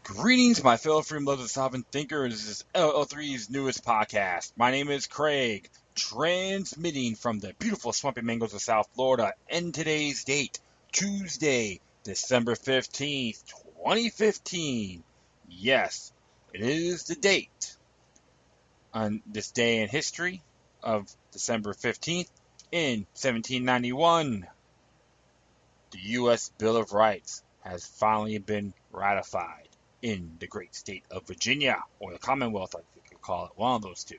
Greetings, my fellow freedom lovers and sovereign thinkers. This is LL3's newest podcast. My name is Craig, transmitting from the beautiful swampy mangoes of South Florida. And today's date, Tuesday, December 15th, 2015. Yes, it is the date on this day in history of December 15th in 1791. The U.S. Bill of Rights has finally been ratified in the great state of Virginia, or the Commonwealth, I think you call it, one of those two.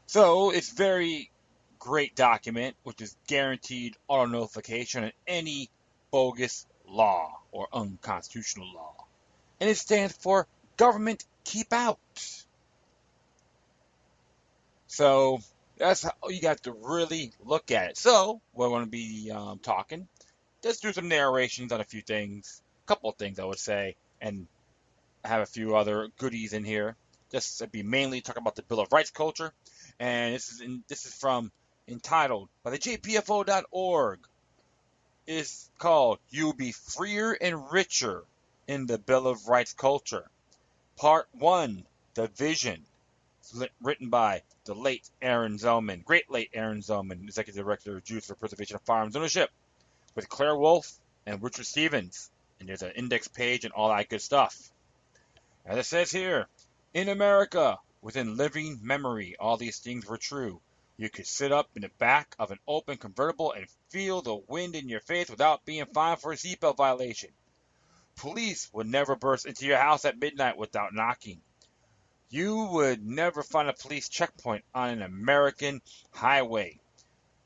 So it's a very great document, which is guaranteed auto notification on any bogus law or unconstitutional law. And it stands for Government Keep Out. So that's how you got to really look at it. So we're going to be talking. Let's do some narrations on a few things, a couple of things I would say, and I have a few other goodies in here. Just to be mainly talking about the Bill of Rights culture, and this is from entitled by the JPFO.org. It's called "You'll Be Freer and Richer in the Bill of Rights Culture." Part 1, The Vision, written by the late Aaron Zellman, great late Aaron Zellman, Executive Director of Jews for Preservation of Firearms Ownership, with Claire Wolfe and Richard Stevens. And there's an index page and all that good stuff. As it says here, in America, within living memory, all these things were true. You could sit up in the back of an open convertible and feel the wind in your face without being fined for a seatbelt violation. Police would never burst into your house at midnight without knocking. You would never find a police checkpoint on an American highway.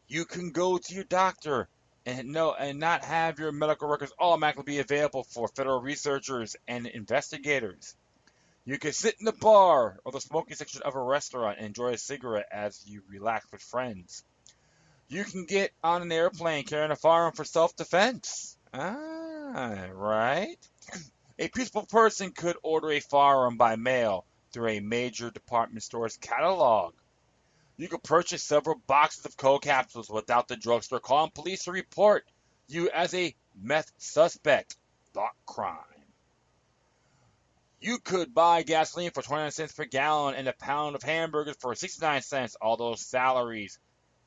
You can go to your doctor and not have your medical records automatically be available for federal researchers and investigators. You can sit in the bar or the smoking section of a restaurant and enjoy a cigarette as you relax with friends. You can get on an airplane carrying a firearm for self-defense. Right? A peaceful person could order a firearm by mail through a major department store's catalog. You could purchase several boxes of coke capsules without the drugstore calling police to report you as a meth suspect. Thought crime. You could buy gasoline for 29 cents per gallon and a pound of hamburgers for 69 cents, although salaries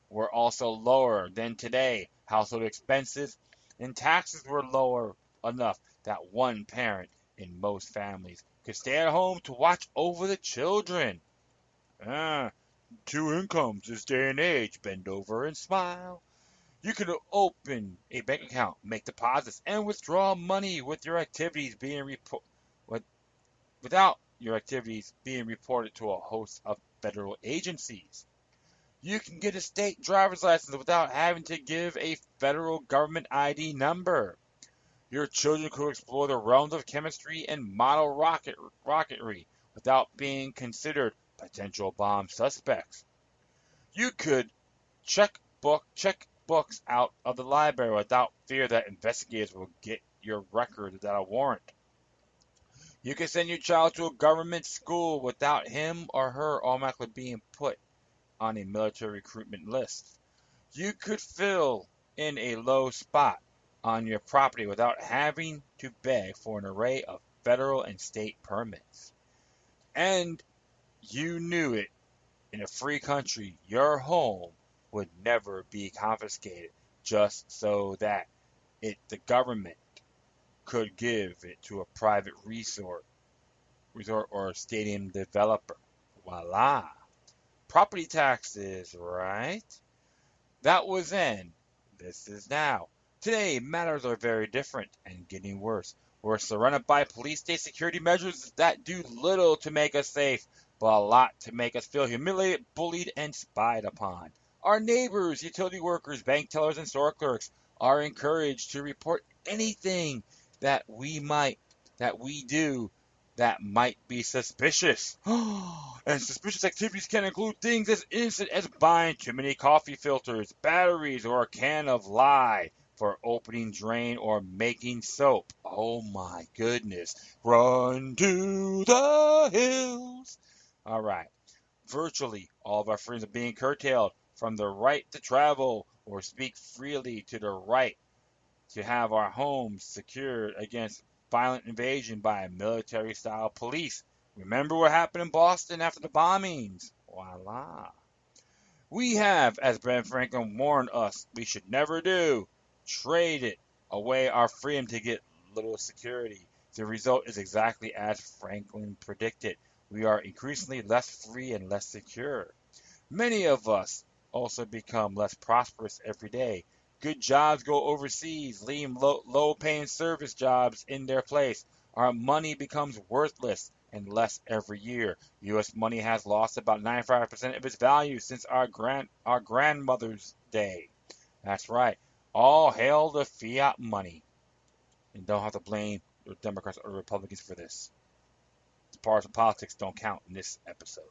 were also lower than today. Household expenses and taxes were lower enough that one parent in most families could stay at home to watch over the children. Two incomes this day and age. Bend over and smile. You could open a bank account, make deposits, and withdraw money with your activities being without your activities being reported to a host of federal agencies. You can get a state driver's license without having to give a federal government ID number. Your children could explore the realms of chemistry and model rocketry without being considered potential bomb suspects. You could check books out of the library without fear that investigators will get your record without a warrant. You can send your child to a government school without him or her automatically being put on a military recruitment list. You could fill in a low spot on your property without having to beg for an array of federal and state permits. And you knew it, in a free country, your home would never be confiscated just so that the government could give it to a private resort or stadium developer. Voila. Property taxes, right? That was then. This is now. Today, matters are very different and getting worse. We're surrounded by police state security measures that do little to make us safe, but a lot to make us feel humiliated, bullied, and spied upon. Our neighbors, utility workers, bank tellers, and store clerks are encouraged to report anything that we do that might be suspicious. And suspicious activities can include things as innocent as buying too many coffee filters, batteries, or a can of lye for opening drain or making soap. Oh my goodness. Run to the hills. All right. Virtually all of our freedoms are being curtailed, from the right to travel or speak freely to the right to have our homes secured against violent invasion by a military-style police. Remember what happened in Boston after the bombings? Voila. We have, as Ben Franklin warned us we should never do, traded away our freedom to get little security. The result is exactly as Franklin predicted. We are increasingly less free and less secure. Many of us also become less prosperous every day. Good jobs go overseas, leaving low-paying service jobs in their place. Our money becomes worthless and less every year. U.S. money has lost about 95% of its value since our grandmother's day. That's right. All hail the fiat money. And don't have to blame the Democrats or Republicans for this. Partisan politics don't count in this episode.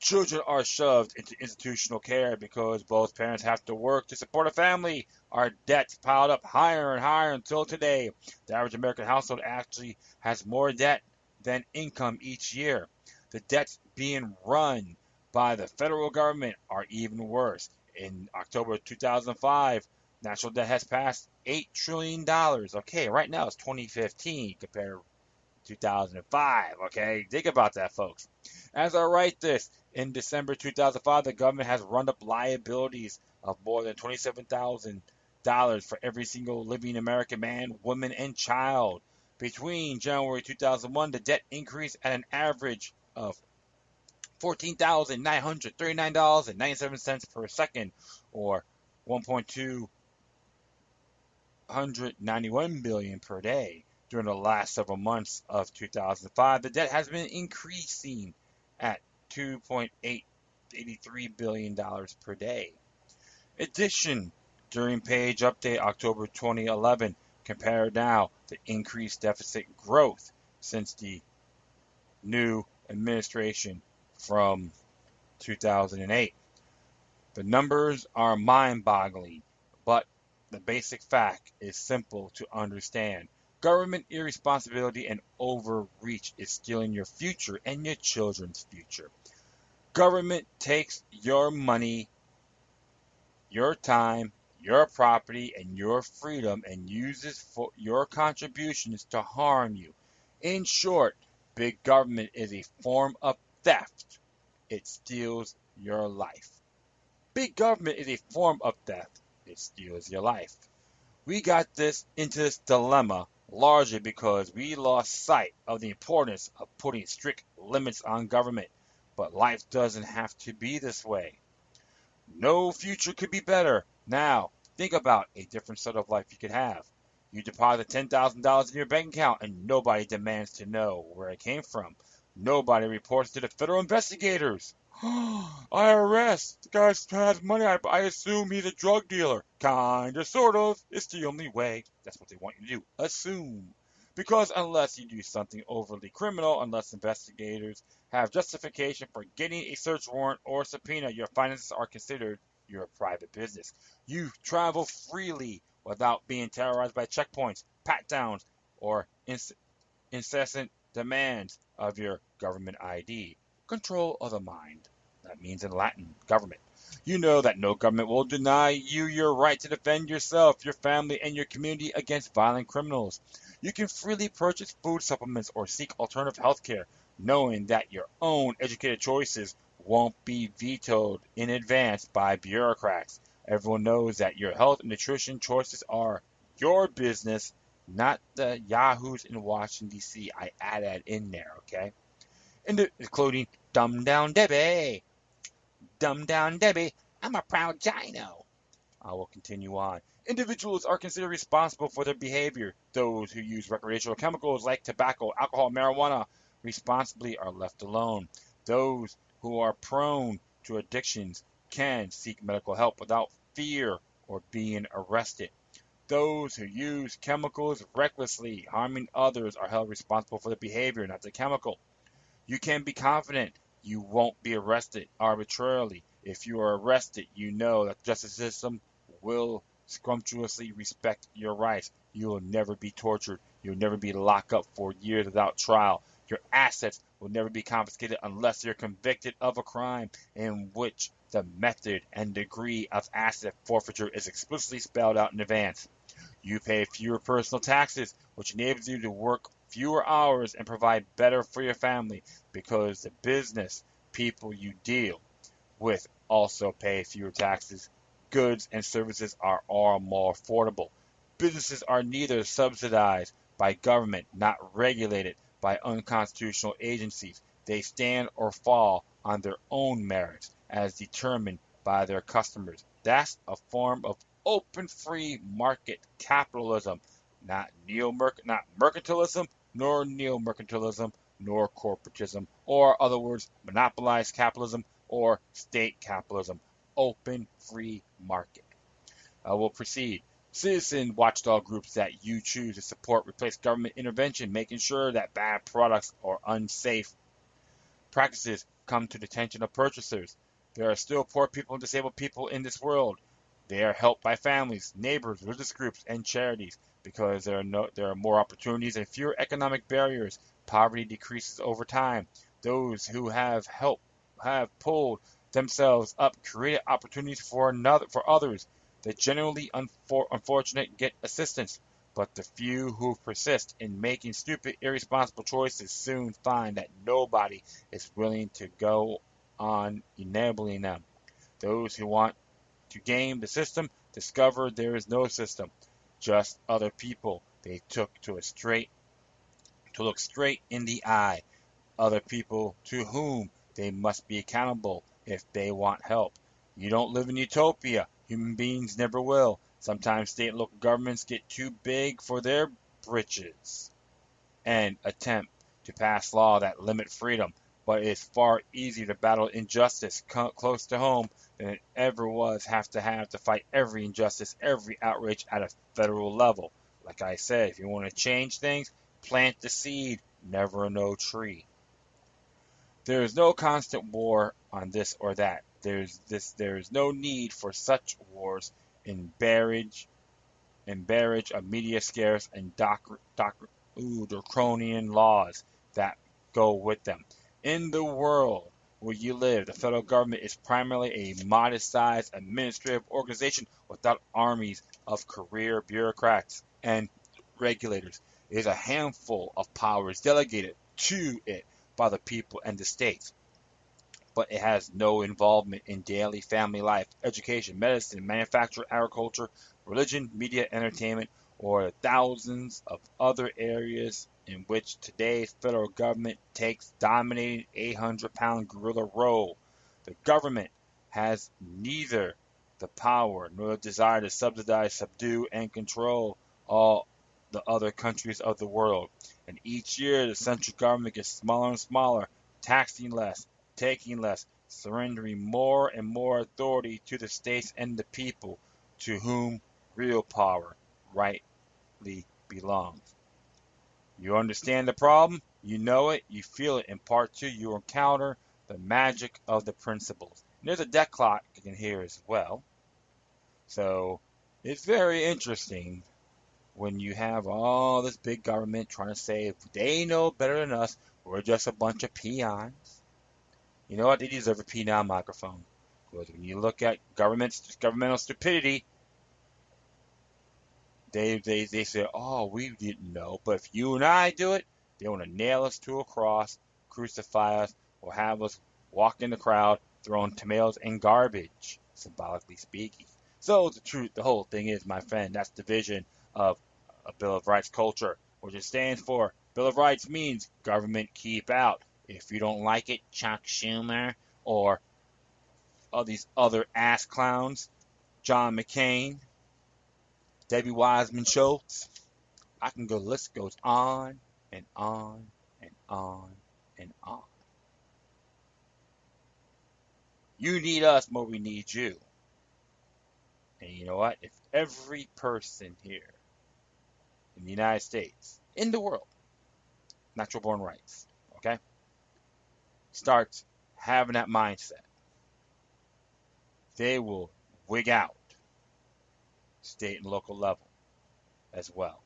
Children are shoved into institutional care because both parents have to work to support a family. Our debts piled up higher and higher until today. The average American household actually has more debt than income each year. The debts being run by the federal government are even worse. In October 2005, national debt has passed $8 trillion. Okay, right now it's 2015 compared to 2005. Okay, think about that, folks. As I write this, in December 2005, the government has run up liabilities of more than $27,000 for every single living American man, woman, and child. Between January 2001, the debt increased at an average of $14,939.97 per second, or 1.291 billion per day. During the last several months of 2005, the debt has been increasing at $2.883 billion per day. Addition, during page update October 2011, compare now the increased deficit growth since the new administration from 2008. The numbers are mind-boggling, but the basic fact is simple to understand. Government irresponsibility and overreach is stealing your future and your children's future. Government takes your money, your time, your property, and your freedom and uses for your contributions to harm you. In short, big government is a form of theft. It steals your life. Big government is a form of theft. It steals your life. We got into this dilemma largely because we lost sight of the importance of putting strict limits on government. But life doesn't have to be this way. No future could be better. Now, think about a different sort of life you could have. You deposit $10,000 in your bank account and nobody demands to know where it came from. Nobody reports to the federal investigators. IRS, the guy has money. I assume he's a drug dealer. Kinda, sort of. It's the only way. That's what they want you to do. Assume. Because unless you do something overly criminal, unless investigators have justification for getting a search warrant or subpoena, your finances are considered your private business. You travel freely without being terrorized by checkpoints, pat-downs, or incessant demands of your government ID. Control of the mind. That means in Latin, government. You know that no government will deny you your right to defend yourself, your family, and your community against violent criminals. You can freely purchase food supplements or seek alternative health care, knowing that your own educated choices won't be vetoed in advance by bureaucrats. Everyone knows that your health and nutrition choices are your business, not the yahoos in Washington, D.C. I add that in there, okay? Including Dumb Down Debbie. Dumb Down Debbie, I'm a proud gino. I will continue on. Individuals are considered responsible for their behavior. Those who use recreational chemicals like tobacco, alcohol, marijuana responsibly are left alone. Those who are prone to addictions can seek medical help without fear or being arrested. Those who use chemicals recklessly, harming others, are held responsible for the behavior, not the chemical. You can be confident you won't be arrested arbitrarily. If you are arrested, you know that the justice system will scrumptiously respect your rights. You will never be tortured. You'll never be locked up for years without trial. Your assets will never be confiscated unless you're convicted of a crime in which the method and degree of asset forfeiture is explicitly spelled out in advance. You pay fewer personal taxes, which enables you to work fewer hours and provide better for your family because the business people you deal with also pay fewer taxes. Goods and services are all more affordable. Businesses are neither subsidized by government, not regulated by unconstitutional agencies. They stand or fall on their own merits as determined by their customers. That's a form of open free market capitalism, not mercantilism, nor neo-mercantilism, nor corporatism, or other words, monopolized capitalism or state capitalism. Open free market. We'll proceed. Citizen watchdog groups that you choose to support replace government intervention, making sure that bad products or unsafe practices come to the attention of purchasers. There are still poor people and disabled people in this world. They are helped by families, neighbors, religious groups, and charities because there are more opportunities and fewer economic barriers. Poverty decreases over time. Those who have pulled themselves up created opportunities for others. The generally unfortunate get assistance, but the few who persist in making stupid, irresponsible choices soon find that nobody is willing to go on enabling them. Those who want to game the system discover there is no system, just other people they took to look straight in the eye, other people to whom they must be accountable if they want help. You don't live in utopia. Human beings never will. Sometimes state and local governments get too big for their britches and attempt to pass laws that limit freedom, but it's far easier to battle injustice close to home than it ever was have to fight every injustice, every outrage at a federal level. Like I said, if you want to change things, plant the seed, never no tree. There is no constant war on this or that. There is no need for such wars in barrage of media scares and draconian laws that go with them. In the world where you live, the federal government is primarily a modest-sized administrative organization without armies of career bureaucrats and regulators. It is a handful of powers delegated to it by the people and the states, but it has no involvement in daily family life, education, medicine, manufacture, agriculture, religion, media, entertainment, or the thousands of other areas in which today's federal government takes dominating 800-pound gorilla role. The government has neither the power nor the desire to subsidize, subdue, and control all the other countries of the world. And each year, the central government gets smaller and smaller, taxing less, taking less, surrendering more and more authority to the states and the people to whom real power rightly belongs. You understand the problem, you know it, you feel it. In part two, you encounter the magic of the principles. And there's a deck clock you can hear as well. So it's very interesting when you have all this big government trying to say they know better than us, we're just a bunch of peons. You know what? They deserve a penile microphone. Because when you look at governmental stupidity, they say, oh, we didn't know. But if you and I do it, they want to nail us to a cross, crucify us, or have us walk in the crowd throwing tomatoes and garbage, symbolically speaking. So the whole thing is, my friend, that's the vision of a Bill of Rights culture, which it stands for. Bill of Rights means government keep out. If you don't like it, Chuck Schumer or all these other ass clowns, John McCain, Debbie Wiseman Schultz, I can go, the list goes on and on and on and on. You need us more we need you. And you know what? If every person here in the United States, in the world, natural born rights, okay, starts having that mindset, they will wig out state and local level as well.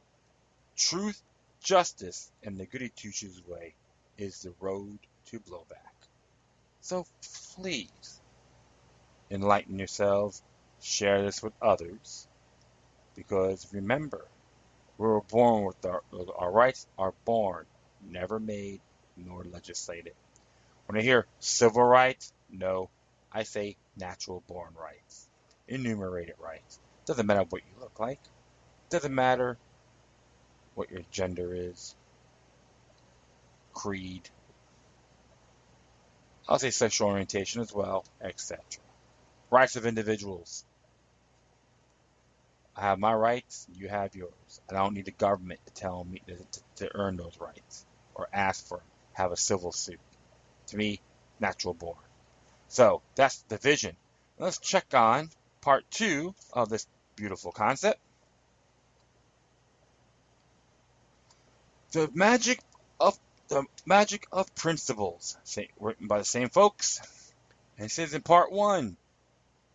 Truth, justice, and the goody two-shoes way is the road to blowback. So please enlighten yourselves, share this with others, Because remember, we were born with our rights are born, never made nor legislated. When I hear civil rights, no, I say natural born rights, enumerated rights. Doesn't matter what you look like, doesn't matter what your gender is, creed, I'll say sexual orientation as well, etc. Rights of individuals. I have my rights, you have yours. I don't need the government to tell me to earn those rights or ask for them, have a civil suit. To me, natural born. So that's the vision. Let's check on part 2 of this beautiful concept. The magic of principles, written by the same folks. And it says in part 1,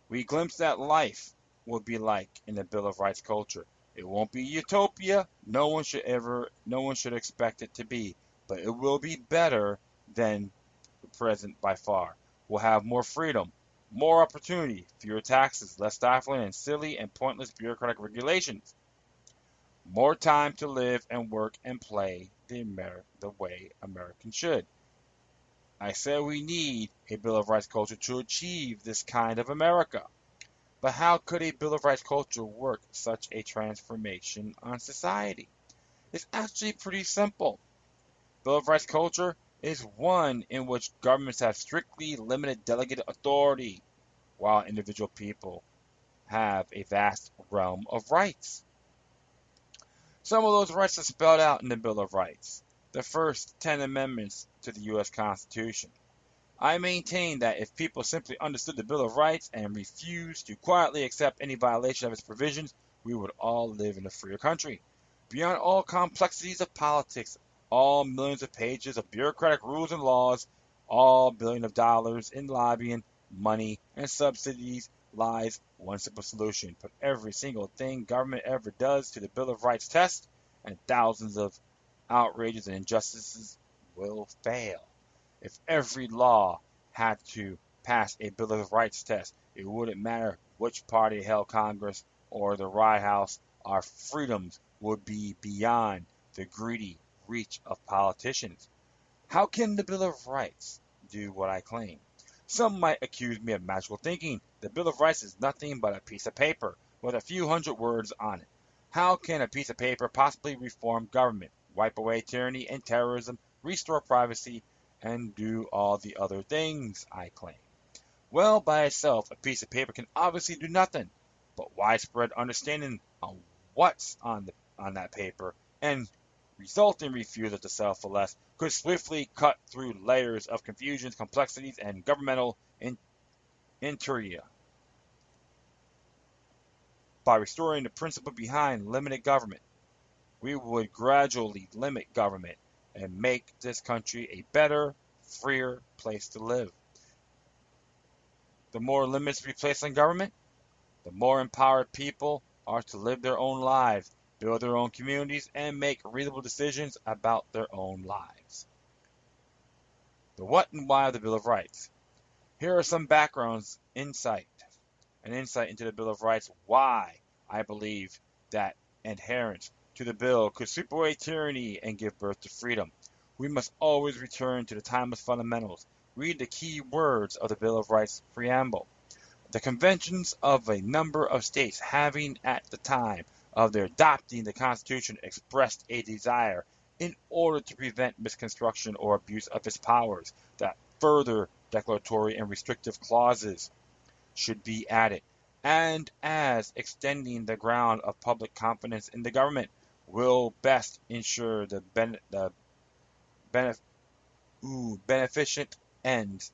we glimpse at life will be like in the Bill of Rights culture. It won't be utopia. No one should expect it to be, but it will be better than the present by far. We'll have more freedom, more opportunity, fewer taxes, less stifling and silly and pointless bureaucratic regulations, more time to live and work and play the way Americans should. I said we need a Bill of Rights culture to achieve this kind of America. But how could a Bill of Rights culture work such a transformation on society? It's actually pretty simple. Bill of Rights culture is one in which governments have strictly limited delegated authority, while individual people have a vast realm of rights. Some of those rights are spelled out in the Bill of Rights, the first 10 amendments to the U.S. Constitution. I maintain that if people simply understood the Bill of Rights and refused to quietly accept any violation of its provisions, we would all live in a freer country. Beyond all complexities of politics, all millions of pages of bureaucratic rules and laws, all billions of dollars in lobbying, money, and subsidies, lies one simple solution. Put every single thing government ever does to the Bill of Rights test, and thousands of outrages and injustices will fail. If every law had to pass a Bill of Rights test, it wouldn't matter which party held Congress or the White House, our freedoms would be beyond the greedy reach of politicians. How can the Bill of Rights do what I claim? Some might accuse me of magical thinking. The Bill of Rights is nothing but a piece of paper with a few hundred words on it. How can a piece of paper possibly reform government, wipe away tyranny and terrorism, restore privacy, and do all the other things I claim? Well, by itself, a piece of paper can obviously do nothing, but widespread understanding on what's on that paper and resulting refusal to settle for less could swiftly cut through layers of confusions, complexities, and governmental interior. By restoring the principle behind limited government, we would gradually limit government and make this country a better, freer place to live. The more limits we place on government, the more empowered people are to live their own lives, build their own communities, and make reasonable decisions about their own lives. The what and why of the Bill of Rights. Here are some backgrounds, an insight into the Bill of Rights, why I believe that adherence to the bill could sweep away tyranny and give birth to freedom. We must always return to the timeless fundamentals. Read the key words of the Bill of Rights preamble. The conventions of a number of states having at the time of their adopting the Constitution expressed a desire, in order to prevent misconstruction or abuse of its powers, that further declaratory and restrictive clauses should be added, and as extending the ground of public confidence in the government will best ensure the beneficent ends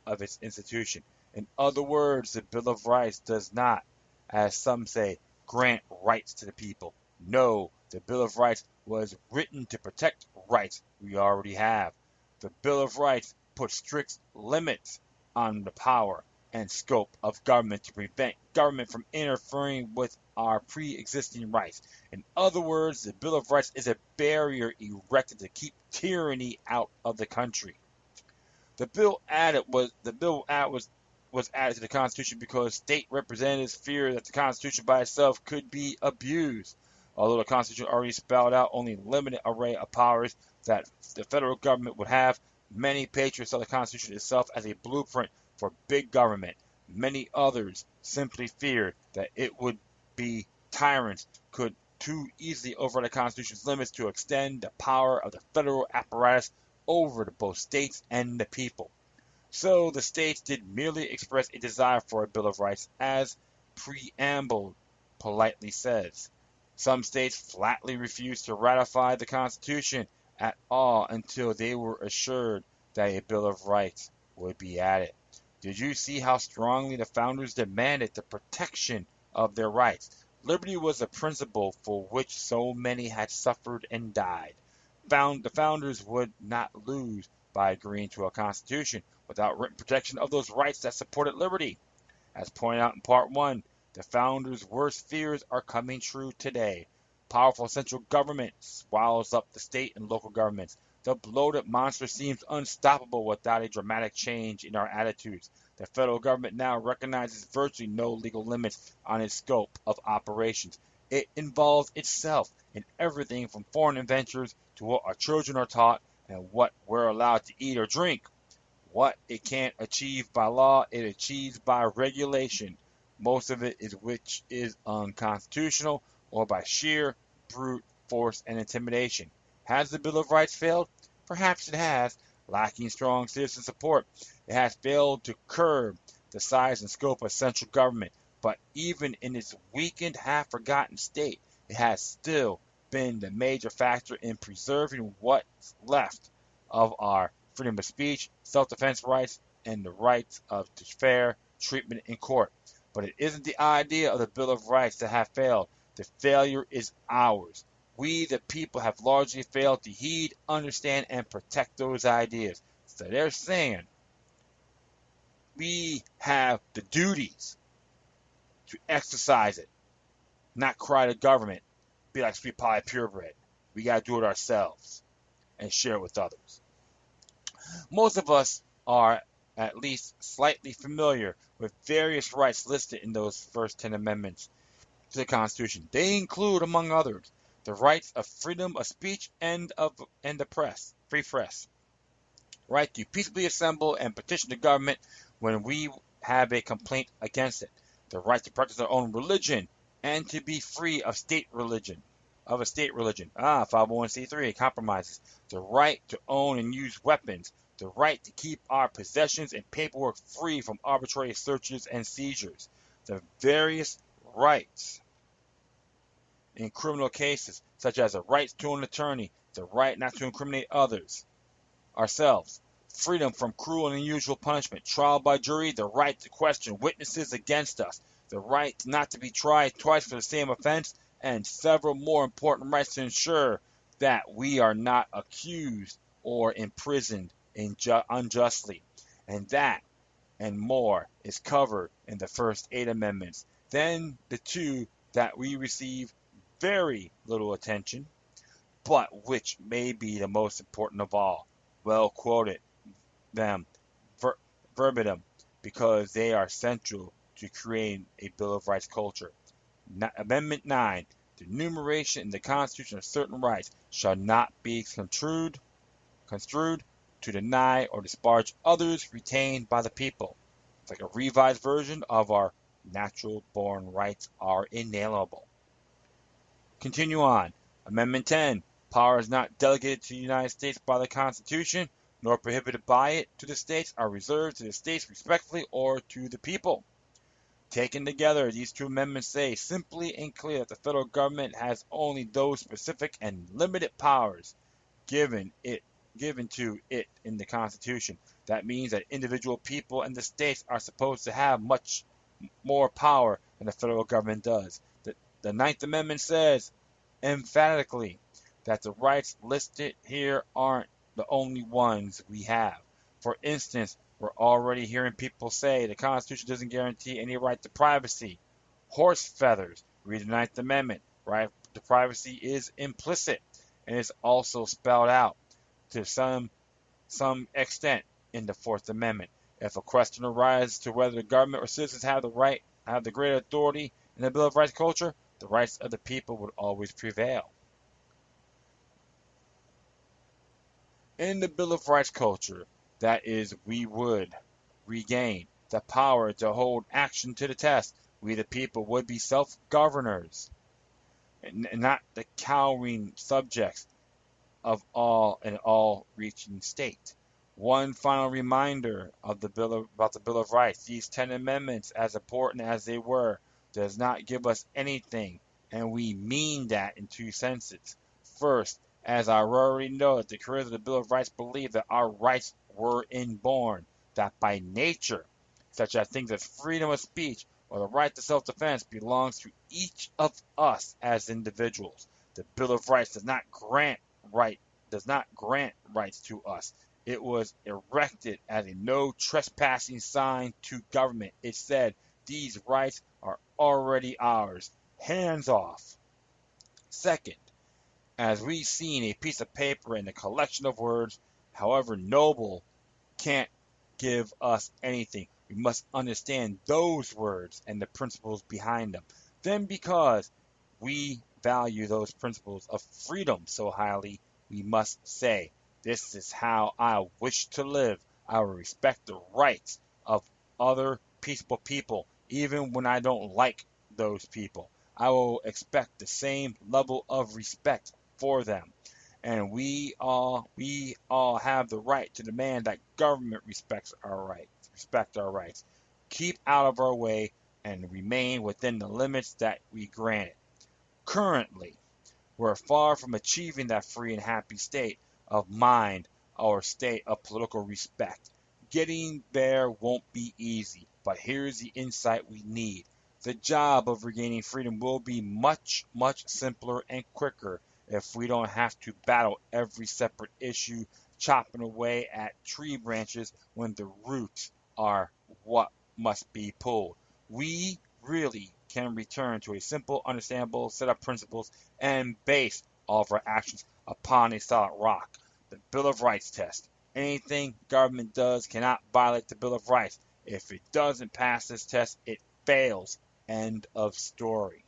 of its institution. In other words, the Bill of Rights does not, as some say, grant rights to the people. No, the Bill of Rights was written to protect rights we already have. The Bill of Rights puts strict limits on the power and scope of government to prevent government from interfering with our pre-existing rights. In other words, the Bill of Rights is a barrier erected to keep tyranny out of the country. The bill added was was added to the Constitution because state representatives feared that the Constitution by itself could be abused. Although the Constitution already spelled out only a limited array of powers that the federal government would have, many patriots saw the Constitution itself as a blueprint for big government. Many others simply feared that it would be tyrants could too easily override the Constitution's limits to extend the power of the federal apparatus over to both states and the people. So the states did merely express a desire for a Bill of Rights, as preamble politely says. Some states flatly refused to ratify the Constitution at all until they were assured that a Bill of Rights would be added. Did you see how strongly the founders demanded the protection of their rights? Liberty was a principle for which so many had suffered and died. The founders would not lose by agreeing to a constitution without written protection of those rights that supported liberty. As pointed out in Part 1, the founders' worst fears are coming true today. Powerful central government swallows up the state and local governments. The bloated monster seems unstoppable without a dramatic change in our attitudes. The federal government now recognizes virtually no legal limits on its scope of operations. It involves itself in everything from foreign adventures to what our children are taught and what we're allowed to eat or drink. What it can't achieve by law, it achieves by regulation. Most of it is which is unconstitutional or by sheer brute force and intimidation. Has the Bill of Rights failed? Perhaps it has. Lacking strong citizen support, it has failed to curb the size and scope of central government. But even in its weakened, half-forgotten state, it has still been the major factor in preserving what's left of our freedom of speech, self-defense rights, and the rights of fair treatment in court. But it isn't the idea of the Bill of Rights that have failed. The failure is ours. We, the people, have largely failed to heed, understand, and protect those ideas. So they're saying we have the duties to exercise it, not cry to government, be like Sweet Pie Purebred. We got to do it ourselves and share it with others. Most of us are at least slightly familiar with various rights listed in those first 10 amendments to the Constitution. They include, among others, the rights of freedom of speech and the press, free press, right to peaceably assemble and petition the government when we have a complaint against it, the right to practice our own religion and to be free of state religion, 501c3 compromises, the right to own and use weapons, the right to keep our possessions and paperwork free from arbitrary searches and seizures, the various rights in criminal cases, such as the right to an attorney, the right not to incriminate ourselves, freedom from cruel and unusual punishment, trial by jury, the right to question witnesses against us, the right not to be tried twice for the same offense, and several more important rights to ensure that we are not accused or imprisoned unjustly. And that and more is covered in the first 8 amendments. Then the 2 that we receive very little attention, but which may be the most important of all. Well quoted them verbatim because they are central to creating a Bill of Rights culture. Amendment 9. The enumeration in the Constitution of certain rights shall not be construed to deny or disparage others retained by the people. It's like a revised version of our natural-born rights are inalienable. Continue on. Amendment 10. Powers not delegated to the United States by the Constitution, nor prohibited by it to the states, are reserved to the states respectively or to the people. Taken together, these 2 amendments say simply and clear that the federal government has only those specific and limited powers given to it in the Constitution. That means that individual people and the states are supposed to have much more power than the federal government does. The 9th Amendment says emphatically that the rights listed here aren't the only ones we have. For instance, we're already hearing people say the Constitution doesn't guarantee any right to privacy. Horse feathers. Read the 9th Amendment. Right to privacy is implicit and is also spelled out to some extent in the 4th Amendment. If a question arises to whether the government or citizens have the greater authority in the Bill of Rights culture, the rights of the people would always prevail. In the Bill of Rights culture, that is, we would regain the power to hold action to the test. We, the people, would be self-governors, and not the cowering subjects of all-reaching state. One final reminder of about the Bill of Rights. These 10 amendments, as important as they were, does not give us anything, and we mean that in two senses. First, as I already know, the creators of the Bill of Rights believe that our rights were inborn, that by nature, such as things as freedom of speech or the right to self-defense belongs to each of us as individuals. The Bill of Rights does not grant rights to us. It was erected as a no trespassing sign to government. It said, these rights are already ours. Hands off. Second, as we've seen, a piece of paper and a collection of words, however noble, can't give us anything. We must understand those words and the principles behind them. Then, because we value those principles of freedom so highly, we must say, this is how I wish to live. I will respect the rights of other peaceful people, even when I don't like those people. I will expect the same level of respect for them. And we all have the right to demand that government respect our rights. Keep out of our way and remain within the limits that we granted. Currently, we're far from achieving that free and happy state of mind or state of political respect. Getting there won't be easy, but here's the insight we need. The job of regaining freedom will be much, much simpler and quicker if we don't have to battle every separate issue, chopping away at tree branches when the roots are what must be pulled. We really can return to a simple, understandable set of principles and base all of our actions upon a solid rock. The Bill of Rights test. Anything government does cannot violate the Bill of Rights. If it doesn't pass this test, it fails. End of story.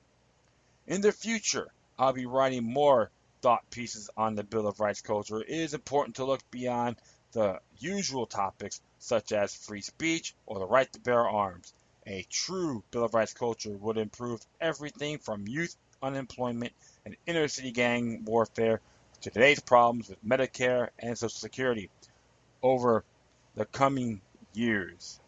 In the future, I'll be writing more thought pieces on the Bill of Rights culture. It is important to look beyond the usual topics such as free speech or the right to bear arms. A true Bill of Rights culture would improve everything from youth unemployment and inner city gang warfare to today's problems with Medicare and Social Security over the coming years.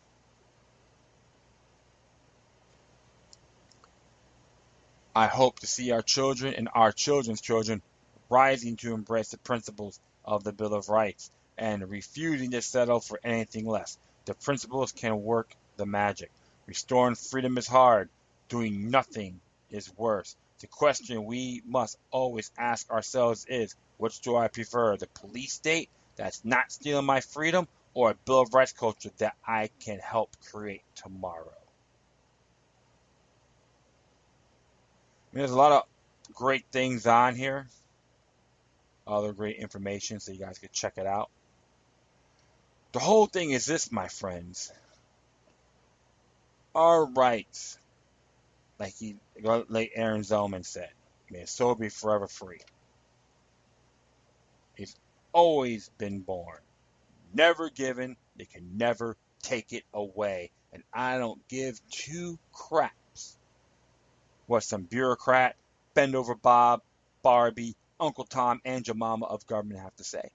I hope to see our children and our children's children rising to embrace the principles of the Bill of Rights and refusing to settle for anything less. The principles can work the magic. Restoring freedom is hard. Doing nothing is worse. The question we must always ask ourselves is, which do I prefer? The police state that's not stealing my freedom, or a Bill of Rights culture that I can help create tomorrow? There's a lot of great things on here, other great information, so you guys can check it out. The whole thing is this, my friends. Our rights, like Aaron Zellman said, may so be forever free. It's always been born, never given. They can never take it away, and I don't give two craps what some bureaucrat, bend over Bob, Barbie, Uncle Tom, and your mama of government have to say.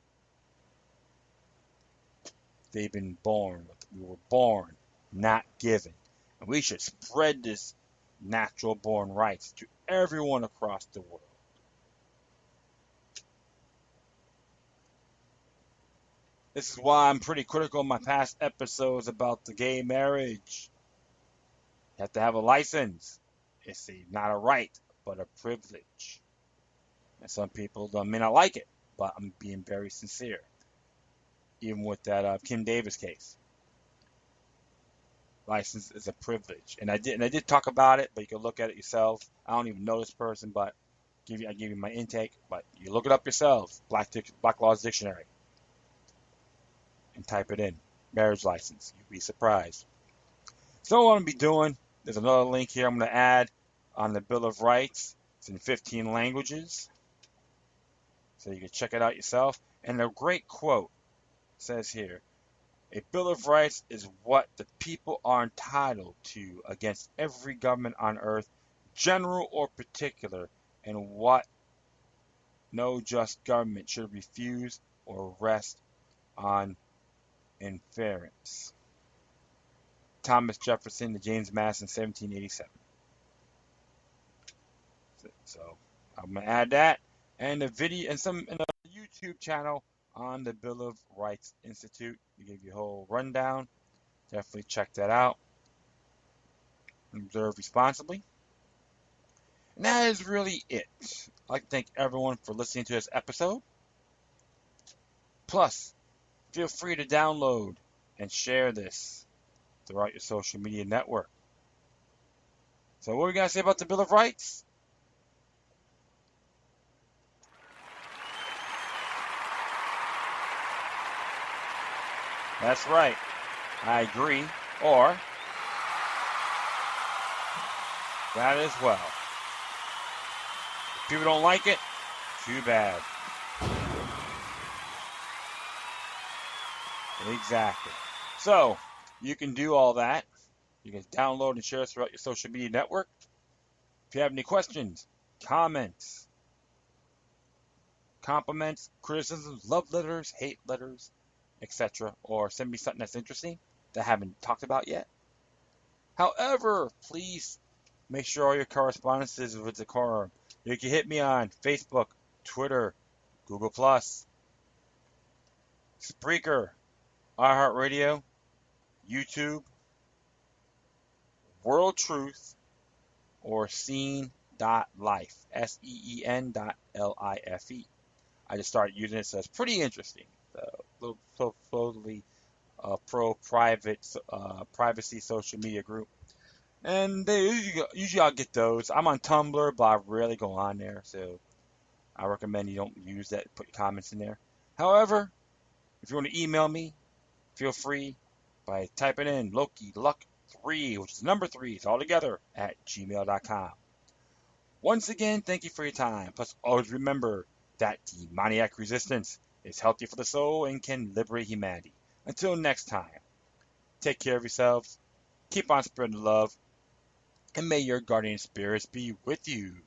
They've been born. We were born, not given. And we should spread this natural born rights to everyone across the world. This is why I'm pretty critical in my past episodes about the gay marriage. You have to have a license. It's not a right, but a privilege. And some people may not like it, but I'm being very sincere. Even with that Kim Davis case, license is a privilege, and I did talk about it, but you can look at it yourself. I don't even know this person, but I give you my intake, but you look it up yourselves. Black Laws Dictionary, and type it in. marriage license. You'd be surprised. So what I'm going to be doing, there's another link here I'm going to add on the Bill of Rights. It's in 15 languages, so you can check it out yourself. And a great quote says here, a Bill of Rights is what the people are entitled to against every government on earth, general or particular, and what no just government should refuse or rest on inference. Thomas Jefferson to James Madison, 1787. So I'm gonna add that and a video and a YouTube channel on the Bill of Rights Institute to give you a whole rundown. Definitely check that out. Observe responsibly. And that is really it. I'd like to thank everyone for listening to this episode. Plus, feel free to download and share this throughout your social media network. So what are we going to say about the Bill of Rights? That's right. I agree. Or that as well. If people don't like it, too bad. Exactly. So, you can do all that. You can download and share us throughout your social media network. If you have any questions, comments, compliments, criticisms, love letters, hate letters, etc., or send me something that's interesting that I haven't talked about yet. However, please make sure all your correspondence is with decorum. You can hit me on Facebook, Twitter, Google+, Spreaker, iHeartRadio, YouTube, World Truth, or Seen.life, SEEN.LIFE. I just started using it, so it's pretty interesting. Little supposedly privacy social media group. And usually I'll get those. I'm on Tumblr, but I rarely go on there, so I recommend you don't use that. Put your comments in there. However, if you want to email me, feel free by typing in LokiLuck3, which is number 3, it's all together, at gmail.com. Once again, thank you for your time. Plus, always remember that demoniac resistance is healthy for the soul and can liberate humanity. Until next time, take care of yourselves, keep on spreading love, and may your guardian spirits be with you.